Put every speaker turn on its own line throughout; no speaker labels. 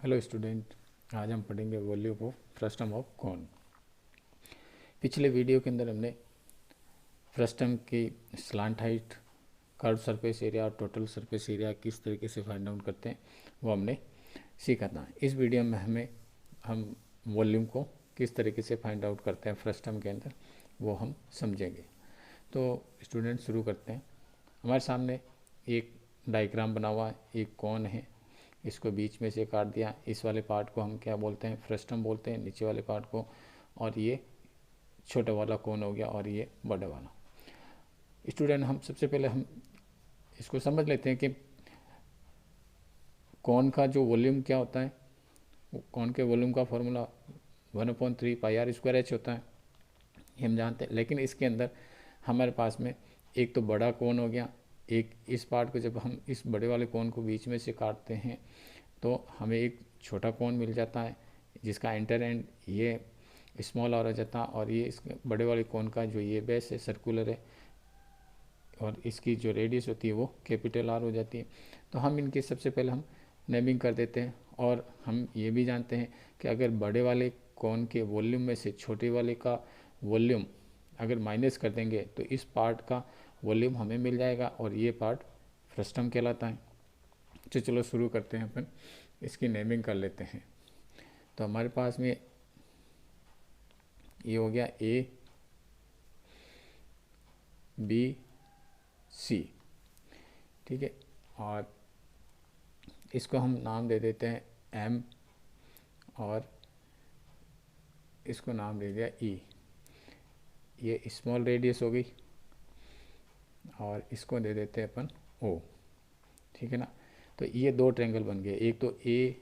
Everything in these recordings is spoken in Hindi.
हेलो स्टूडेंट, आज हम पढ़ेंगे volume of frustum of cone. पिछले वीडियो के अंदर हमने फ्रस्टम की slant height, curve surface area और टोटल सरफेस एरिया किस तरीके से फाइंड आउट करते हैं वो हमने सीखा था। इस वीडियो में हम वॉल्यूम को किस तरीके से फाइंड आउट करते हैं फ्रस्टम के अंदर वो हम समझेंगे। तो स्टूडेंट शुरू करते हैं। हमारे सामने एक डायग्राम बना हुआ है, एक कोन है, इसको बीच में से काट दिया। इस वाले पार्ट को हम क्या बोलते हैं? फ्रस्टम बोलते हैं, नीचे वाले पार्ट को। और ये छोटा वाला कोन हो गया और ये बड़ा वाला। स्टूडेंट, हम सबसे पहले हम इसको समझ लेते हैं कि कोन का जो वॉल्यूम क्या होता है। कोन के वॉल्यूम का formula 1/3 pi are square h होता है, ये हम जानते हैं। लेकिन इसके अंदर हमारे पास में एक तो बड़ा कोन हो गया, एक इस पार्ट को जब हम इस बड़े वाले कोन को बीच में से काटते हैं तो हमें एक छोटा कोन मिल जाता है जिसका इंटर एंड ये स्मॉल आर हो जाता है, और ये इस बड़े वाले कोन का जो ये बेस है सर्कुलर है और इसकी जो रेडियस होती है वो कैपिटल आर हो जाती है। तो हम इनकी सबसे पहले हम नेमिंग कर देते हैं। और हम ये भी जानते हैं कि अगर बड़े वाले कोन के वॉल्यूम में से छोटे वाले का वॉल्यूम अगर माइनस कर देंगे तो इस पार्ट का वॉल्यूम हमें मिल जाएगा और ये पार्ट फ्रस्टम कहलाता है। तो चलो शुरू करते हैं, अपन इसकी नेमिंग कर लेते हैं। तो हमारे पास में ये हो गया ए बी सी, ठीक है। और इसको हम नाम दे देते हैं एम और इसको नाम दे दिया ई। ये स्मॉल रेडियस हो गई और इसको दे देते हैं अपन ओ, ठीक है ना। तो ये दो ट्रेंगल बन गए। एक तो ए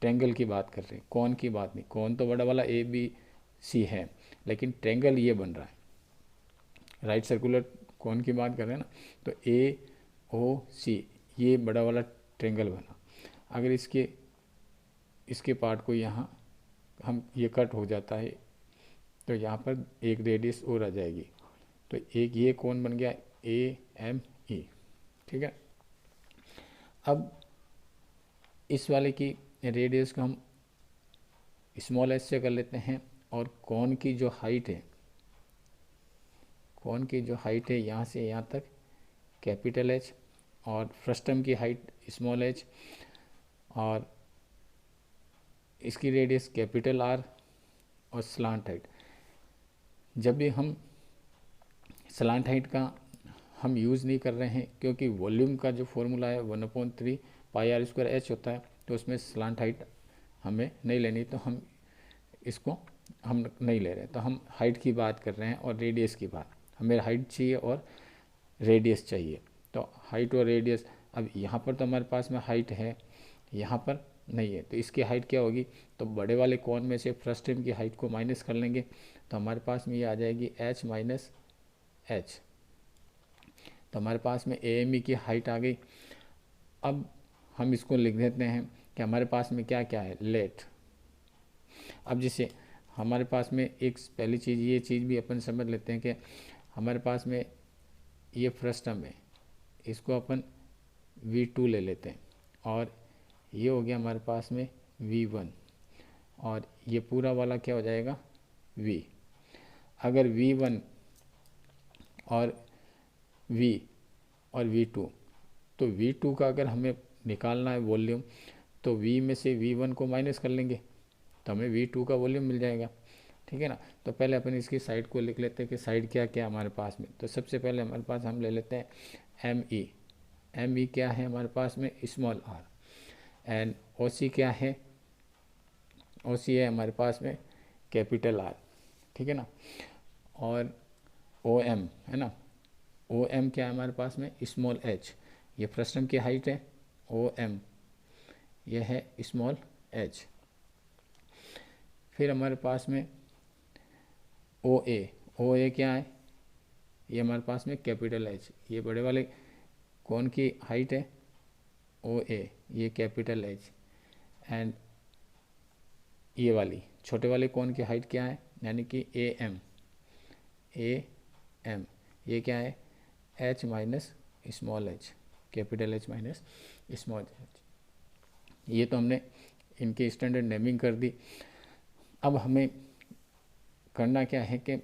ट्रेंगल की बात कर रहे हैं, कौन की बात नहीं। कौन तो बड़ा वाला ए बी सी है, लेकिन ट्रेंगल ये बन रहा है, राइट सर्कुलर कौन की बात कर रहे हैं ना। तो ए ओ सी ये बड़ा वाला ट्रेंगल बना। अगर इसके पार्ट को यहाँ हम ये कट हो जाता है तो यहाँ पर एक रेडियस और आ जाएगी। तो एक ये कौन बन गया ए एम ई, ठीक है। अब इस वाले की रेडियस को हम स्मॉल एच से कर लेते हैं और कौन की जो हाइट है, कौन की जो हाइट है यहाँ से यहाँ तक कैपिटल एच, और फ्रस्टम की हाइट स्मॉल एच, और इसकी रेडियस कैपिटल आर, और स्लांट हाइट। जब भी हम स्लांट हाइट का हम यूज़ नहीं कर रहे हैं क्योंकि वॉल्यूम का जो फॉर्मूला है 1/3 पाई आर स्क्वायर एच होता है, तो उसमें स्लांट हाइट हमें नहीं लेनी, तो हम इसको हम नहीं ले रहे। तो हम हाइट की बात कर रहे हैं और रेडियस की बात। हमें हाइट चाहिए और रेडियस चाहिए। तो हाइट और रेडियस, अब यहाँ पर तो हमारे पास में हाइट है, यहाँ पर नहीं है, तो इसकी हाइट क्या होगी? तो बड़े वाले कोन में से फ्रस्टम की हाइट को माइनस कर लेंगे तो हमारे पास में ये आ जाएगी h माइनस एच। तो हमारे पास में ए एम ई की हाइट आ गई। अब हम इसको लिख देते हैं कि हमारे पास में क्या क्या है, लेट। अब जैसे हमारे पास में एक पहली चीज़, ये चीज़ भी अपन समझ लेते हैं कि हमारे पास में ये फ्रस्टम है, इसको अपन V2 ले लेते हैं, और ये हो गया हमारे पास में V1, और ये पूरा वाला क्या हो जाएगा V। अगर V1 और V और V2, तो V2 का अगर हमें निकालना है वॉल्यूम तो V में से V1 को माइनस कर लेंगे तो हमें V2 का वॉल्यूम मिल जाएगा, ठीक है ना। तो पहले अपन इसकी साइड को लिख लेते हैं कि साइड क्या क्या हमारे पास में। तो सबसे पहले हमारे पास हम ले लेते हैं एम ई। एम ई क्या है हमारे पास में? Small r. And O C क्या है? ओ सी है हमारे पास में कैपिटल आर, ठीक है ना। और ओ एम है ना, ओ एम क्या है हमारे पास में? Small H. ये फ्रस्टम की हाइट है, ओ एम ये है स्मॉल एच। फिर हमारे पास में ओ ए। ओ ए क्या है? ये हमारे पास में कैपिटल एच, ये बड़े वाले कौन की हाइट है? ओ ए ये कैपिटल एच। एंड ये वाली छोटे वाले कौन की हाइट क्या है, यानी कि ए एम। ए एम ये क्या है? H minus small H, capital H minus small H. ये तो हमने इनकी स्टैंडर्ड नेमिंग कर दी। अब हमें करना क्या है कि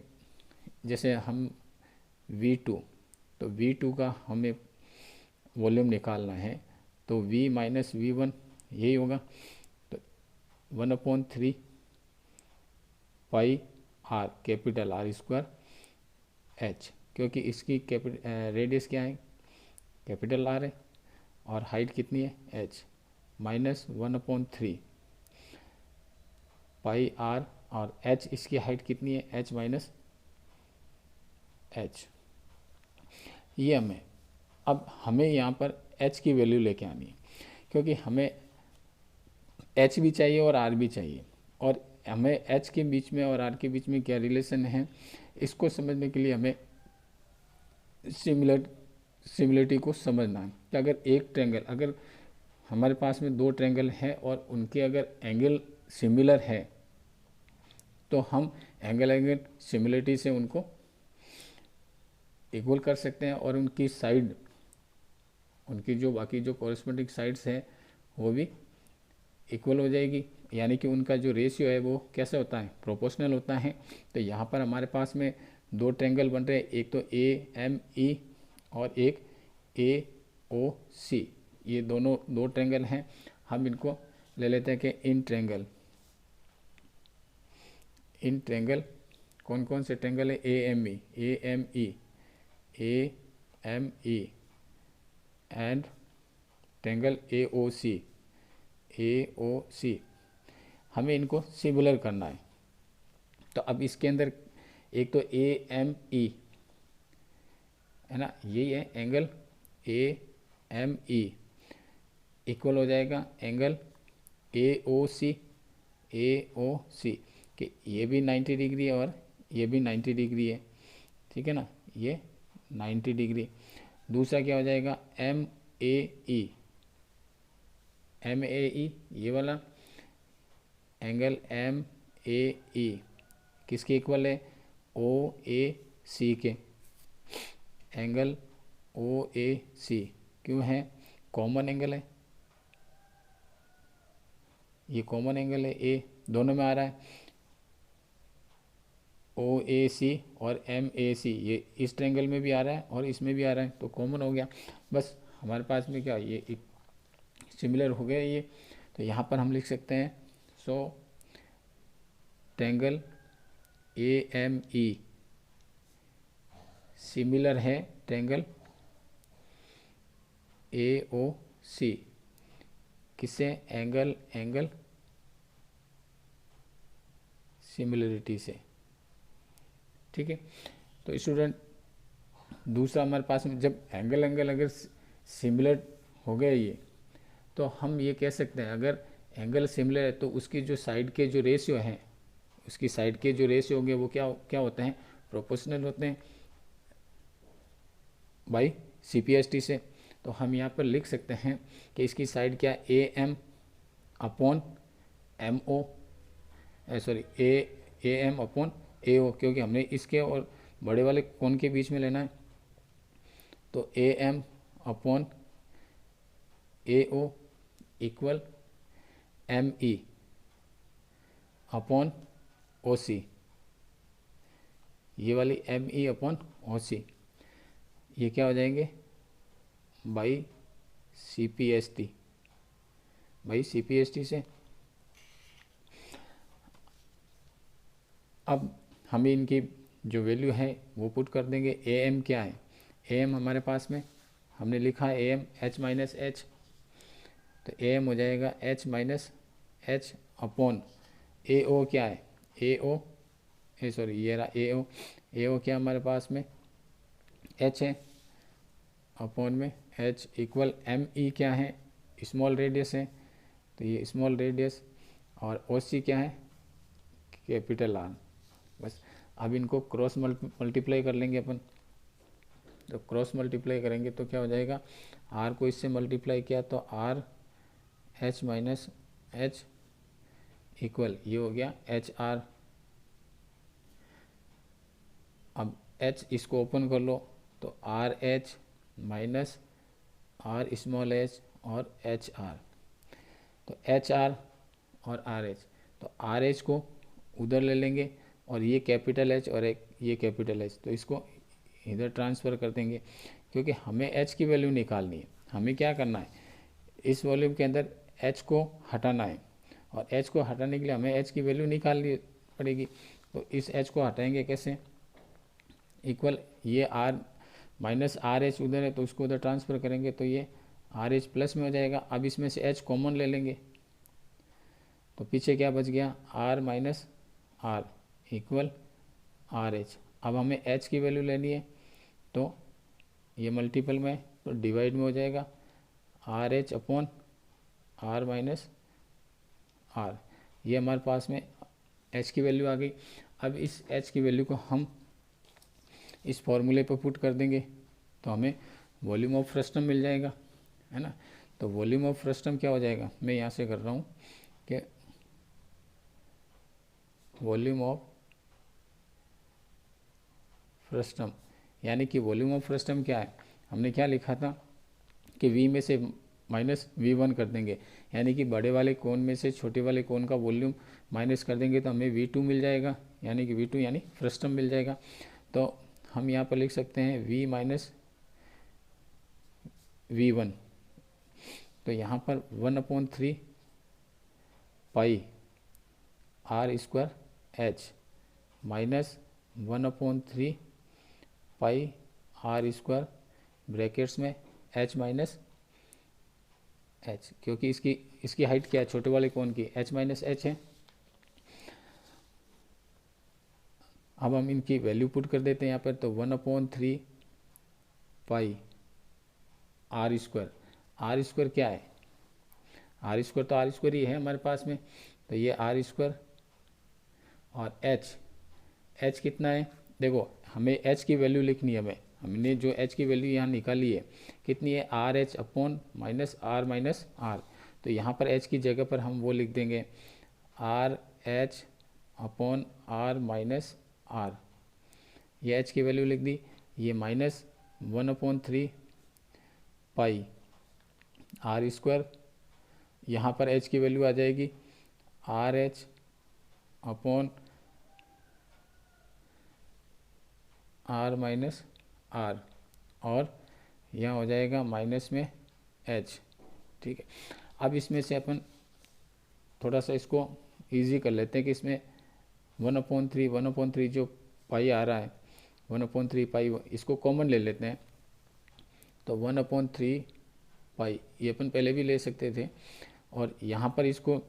जैसे हम V2, तो V2 का हमें वॉल्यूम निकालना है, तो V माइनस V1 यही होगा, तो 1/3 pi R, capital R square H, क्योंकि इसकी रेडियस क्या है, कैपिटल R है, और हाइट कितनी है H, माइनस 1/3 पाई R, और H इसकी हाइट कितनी है H माइनस H। ये हमें यहाँ पर H की वैल्यू लेके आनी है, क्योंकि हमें H भी चाहिए और R भी चाहिए, और हमें H के बीच में और R के बीच में क्या रिलेशन है, इसको समझने के लिए हमें सिमिलरिटी को समझना है कि अगर हमारे पास में दो ट्रायंगल है और उनके अगर एंगल सिमिलर है, तो हम एंगल सिमिलरिटी से उनको इक्वल कर सकते हैं, और उनकी जो बाकी जो कॉरेस्पॉन्डिंग साइड्स हैं वो भी इक्वल हो जाएगी, यानी कि उनका जो रेशियो है वो कैसा होता है, प्रोपोर्शनल होता है। तो यहाँ पर हमारे पास में दो ट्रायंगल बन रहे हैं, एक तो AME और एक AOC, ये दोनों दो ट्रायंगल हैं। हम इनको ले लेते हैं कि इन ट्रायंगल कौन कौन से ट्रायंगल है, AME एंड ट्रायंगल AOC, हमें इनको सिमिलर करना है। तो अब इसके अंदर एक तो AME है ना, यही है एंगल AME, इक्वल हो जाएगा एंगल AOC कि ये भी 90 डिग्री है और ये भी 90 डिग्री है, ठीक है ना, ये 90 डिग्री। दूसरा क्या हो जाएगा, MAE, ये वाला एंगल MAE किसके इक्वल है, OAC के, एंगल OAC क्यों है, कॉमन एंगल है, ये कॉमन एंगल है, ए दोनों में आ रहा है, OAC और MAC, ये इस ट्रायंगल में भी आ रहा है और इसमें भी आ रहा है, तो कॉमन हो गया। बस हमारे पास में क्या ये सिमिलर हो गया ये, तो यहाँ पर हम लिख सकते हैं, सो ट्रायंगल AME सिमिलर है ट्रायंगल AOC, किससे, एंगल सिमिलरिटी से, ठीक है। तो स्टूडेंट दूसरा हमारे पास में जब एंगल अगर सिमिलर हो गया ये, तो हम ये कह सकते हैं अगर एंगल सिमिलर है तो उसकी जो साइड के जो रेशियो हैं, उसकी साइड के जो रेशियो होंगे वो क्या होते हैं, प्रोपोर्शनल होते हैं बाई CPST से। तो हम यहाँ पर लिख सकते हैं कि इसकी साइड क्या, AM upon MO, AM upon AO, क्योंकि हमने इसके और बड़े वाले कोण के बीच में लेना है, तो AM upon AO equal ME upon OC, ये वाली ME अपॉन OC, ये क्या हो जाएंगे, बाई CPST से। अब हमें इनकी जो वैल्यू है वो पुट कर देंगे। AM क्या है, AM हमारे पास में हमने लिखा है AM H माइनस H, तो AM हो जाएगा H minus H upon AO क्या है, ये रहा AO क्या हमारे पास में H है, अपॉन में H इक्वल ME क्या है, स्मॉल रेडियस है, तो ये स्मॉल रेडियस, और OC क्या है, कैपिटल R। बस अब इनको क्रॉस मल्टीप्लाई कर लेंगे अपन, तो क्रॉस मल्टीप्लाई करेंगे तो क्या हो जाएगा, R को इससे मल्टीप्लाई किया तो R H minus H equal ये हो गया HR। अब H इसको ओपन कर लो तो RH minus R small h और HR, तो HR और आर एच। तो आर एच को उधर ले लेंगे और ये कैपिटल एच और एक ये कैपिटल एच, तो इसको इधर ट्रांसफ़र कर देंगे, क्योंकि हमें एच की वैल्यू निकालनी है। हमें क्या करना है, इस वॉल्यूम के अंदर एच को हटाना है, और एच को हटाने के लिए हमें एच की वैल्यू निकालनी पड़ेगी। तो इस एच को हटाएंगे कैसे, इक्वल ये आर माइनस आर एच उधर है तो उसको उधर ट्रांसफ़र करेंगे, तो ये आर एच प्लस में हो जाएगा। अब इसमें से एच कॉमन ले लेंगे, तो पीछे क्या बच गया, are minus r equal r h. अब हमें एच की वैल्यू लेनी है, तो ये मल्टीपल में तो डिवाइड में हो जाएगा, r h upon r minus are. ये हमारे पास में एच की वैल्यू आ गई। अब इस एच की वैल्यू को हम इस फॉर्मूले पर पुट कर देंगे, तो हमें वॉल्यूम ऑफ फ्रस्टम मिल जाएगा, है ना। तो वॉल्यूम ऑफ फ्रस्टम क्या हो जाएगा, मैं यहाँ से कर रहा हूँ कि वॉल्यूम ऑफ फ्रस्टम, यानी कि वॉल्यूम ऑफ फ्रस्टम क्या है, हमने क्या लिखा था कि V में से माइनस V1 कर देंगे, यानी कि बड़े वाले कोन में से छोटे वाले कोन का वॉल्यूम माइनस कर देंगे तो हमें V2 मिल जाएगा, यानी कि V2 यानी फ्रस्टम मिल जाएगा। तो हम यहाँ पर लिख सकते हैं V माइनस V1, तो यहाँ पर 1/3 pi are square H minus 1/3 pi are square brackets में एच माइनस एच, क्योंकि इसकी हाइट क्या है, छोटे वाले कोन की एच माइनस एच है। अब हम इनकी वैल्यू पुट कर देते हैं यहाँ पर, तो 1/3 pi are square. Are square क्या है, आर स्क्वायर तो आर स्क्वायर ही है हमारे पास में, तो ये आर स्क्वायर और एच कितना है, देखो हमें एच की वैल्यू लिखनी है, हमने जो एच की वैल्यू यहाँ निकाली है कितनी है, r h upon minus r. तो यहाँ पर एच की जगह पर हम वो लिख देंगे r h upon r minus are, ये एच की वैल्यू लिख दी। ये माइनस 1/3 पाई आर स्क्वायर, यहाँ पर एच की वैल्यू आ जाएगी r h upon r minus r, और यहाँ हो जाएगा माइनस में एच, ठीक है। अब इसमें से अपन थोड़ा सा इसको इजी कर लेते हैं कि इसमें 1/3 जो पाई आ रहा है 1/3 पाई, इसको कॉमन ले लेते हैं, तो 1/3 पाई ये अपन पहले भी ले सकते थे, और यहाँ पर इसको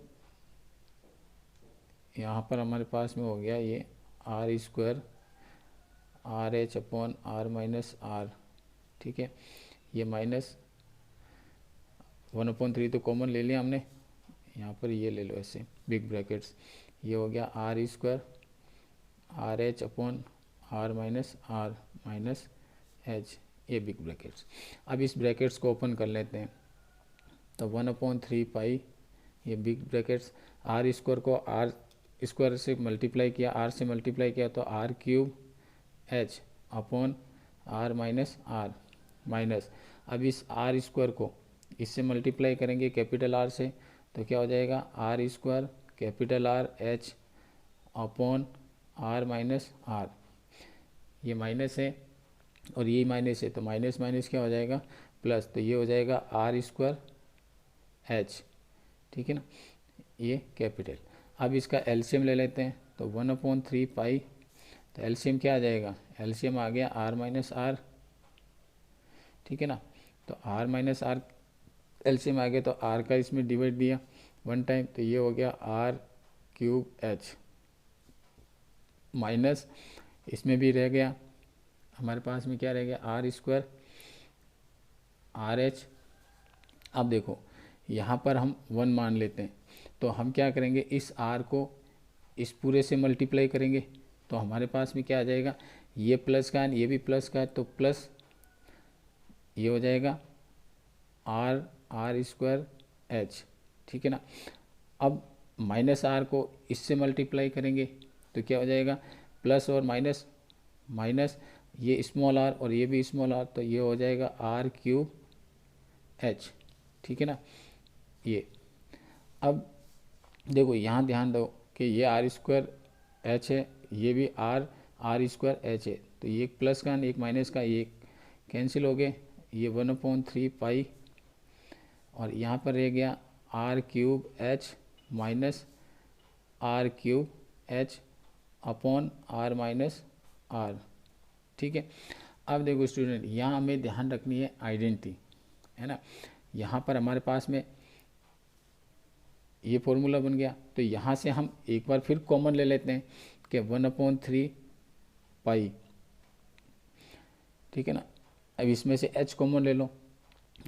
यहाँ पर हमारे पास में हो गया ये r square r h upon r minus r, ठीक है। ये माइनस 1/3 तो कॉमन ले लिया हमने, यहाँ पर ये ले लो ऐसे बिग ब्रैकेट्स, ये हो गया r square r h upon r minus r minus h, ये बिग ब्रैकेट्स। अब इस ब्रैकेट्स को ओपन कर लेते हैं, तो 1/3 पाई ये बिग ब्रैकेट्स, आर स्क्वायर को आर स्क्वायर से मल्टीप्लाई किया, आर से मल्टीप्लाई किया तो r cube h upon r minus r minus, अब इस आर स्क्वायर को इससे मल्टीप्लाई करेंगे कैपिटल आर से, तो क्या हो जाएगा r square capital r h upon r minus are, ये माइनस है और ये माइनस है, तो माइनस माइनस क्या हो जाएगा प्लस, तो ये हो जाएगा आर स्क्वायर एच, ठीक है ना, ये कैपिटल। अब इसका एलसीएम ले लेते हैं, तो 1/3 पाई, तो एलसीएम क्या आ जाएगा, एलसीएम आ गया आर माइनस आर, ठीक है ना। तो आर माइनस आर एलसीएम आ गया, तो आर का इसमें डिवाइड दिया 1 टाइम, तो ये हो गया आर क्यूब एच माइनस, इसमें भी रह गया हमारे पास में क्या रह गया आर स्क्वायर आर एच। अब देखो यहाँ पर हम 1 मान लेते हैं, तो हम क्या करेंगे इस आर को इस पूरे से मल्टीप्लाई करेंगे, तो हमारे पास में क्या आ जाएगा, ये प्लस का है ये भी प्लस का है, तो प्लस ये हो जाएगा आर स्क्वायर एच, ठीक है ना। अब माइनस आर को इससे मल्टीप्लाई करेंगे तो क्या हो जाएगा प्लस और माइनस माइनस, ये स्मॉल आर और ये भी स्मॉल आर, तो ये हो जाएगा आर क्यूब एच, ठीक है ना। ये अब देखो यहाँ ध्यान दो कि ये आर स्क्वायर एच है, ये भी आर स्क्वायर एच है, तो ये एक प्लस का एक माइनस का, ये कैंसिल हो गए, ये 1/3 पाई, और यहाँ पर रह गया r cube h minus r cube h upon r minus r. ठीक है। अब देखो स्टूडेंट, यहाँ हमें ध्यान रखनी है आइडेंटिटी, है ना। यहाँ पर हमारे पास में ये फॉर्मूला बन गया, तो यहाँ से हम एक बार फिर कॉमन ले लेते हैं कि 1/3 पाई, ठीक है ना। अब इसमें से h कॉमन ले लो,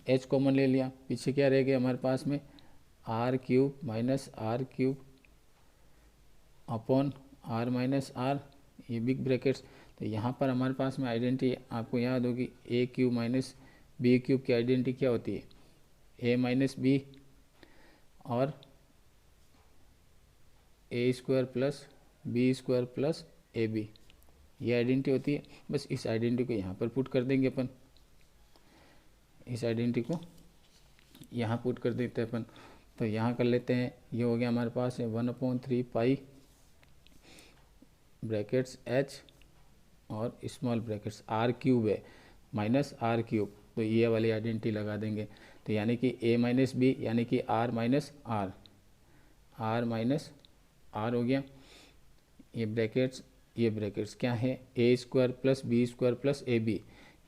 h कॉमन ले लिया, पीछे क्या रह गया हमारे पास में r cube minus r cube upon r minus are, ये बिग ब्रैकेट्स। तो यहाँ पर हमारे पास में आइडेंटिटी आपको याद होगी, A cube minus B cube की आइडेंटिटी क्या होती है, ए माइनस बी और A square plus B square plus A B, ये आइडेंटिटी होती है। बस इस आइडेंटिटी को यहाँ पर पुट कर देंगे अपन, इस आइडेंटिटी को यहाँ पुट कर देते हैं अपन। तो यहाँ कर लेते हैं, ये हो गया हमारे पास है 1/3 पाई ब्रैकेट्स h और स्मॉल ब्रैकेट्स आर क्यूब है माइनस आर क्यूब, तो ये वाली आइडेंटिटी लगा देंगे। तो यानी कि a माइनस बी यानी कि r minus R, R minus R हो गया। ये ब्रैकेट्स क्या है, A square plus B square plus A B,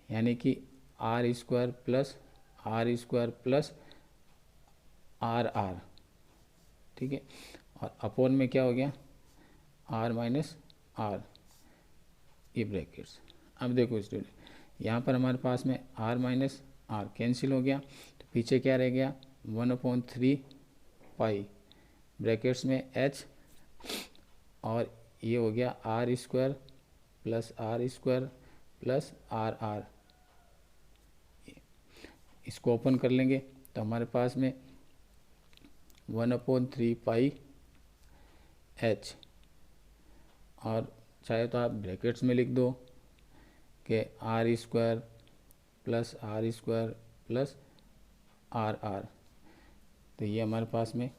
यानी कि are square plus R square plus are R, ठीक है। और अपोन में क्या हो गया, आर माइनस आर, ये ब्रैकेट्स। अब देखो स्टूडेंट, यहाँ पर हमारे पास में आर माइनस आर कैंसिल हो गया, तो पीछे क्या रह गया 1/3 पाई ब्रैकेट्स में h, और ये हो गया r square plus are r. इसको ओपन कर लेंगे तो हमारे पास में 1/3 पाई h, और चाहे तो आप ब्रैकेट्स में लिख दो कि are square plus are r. तो ये हमारे पास में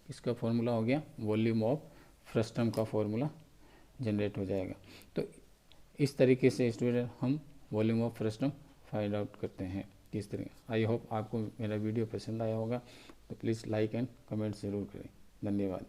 इसका फॉर्मूला हो गया, वॉल्यूम ऑफ फ्रस्टम का फॉर्मूला जनरेट हो जाएगा। तो इस तरीके से स्टूडेंट हम volume of frustum find out करते हैं किस तरीके। आई होप आपको मेरा वीडियो पसंद आया होगा, तो प्लीज़ लाइक एंड कमेंट ज़रूर करें। धन्यवाद।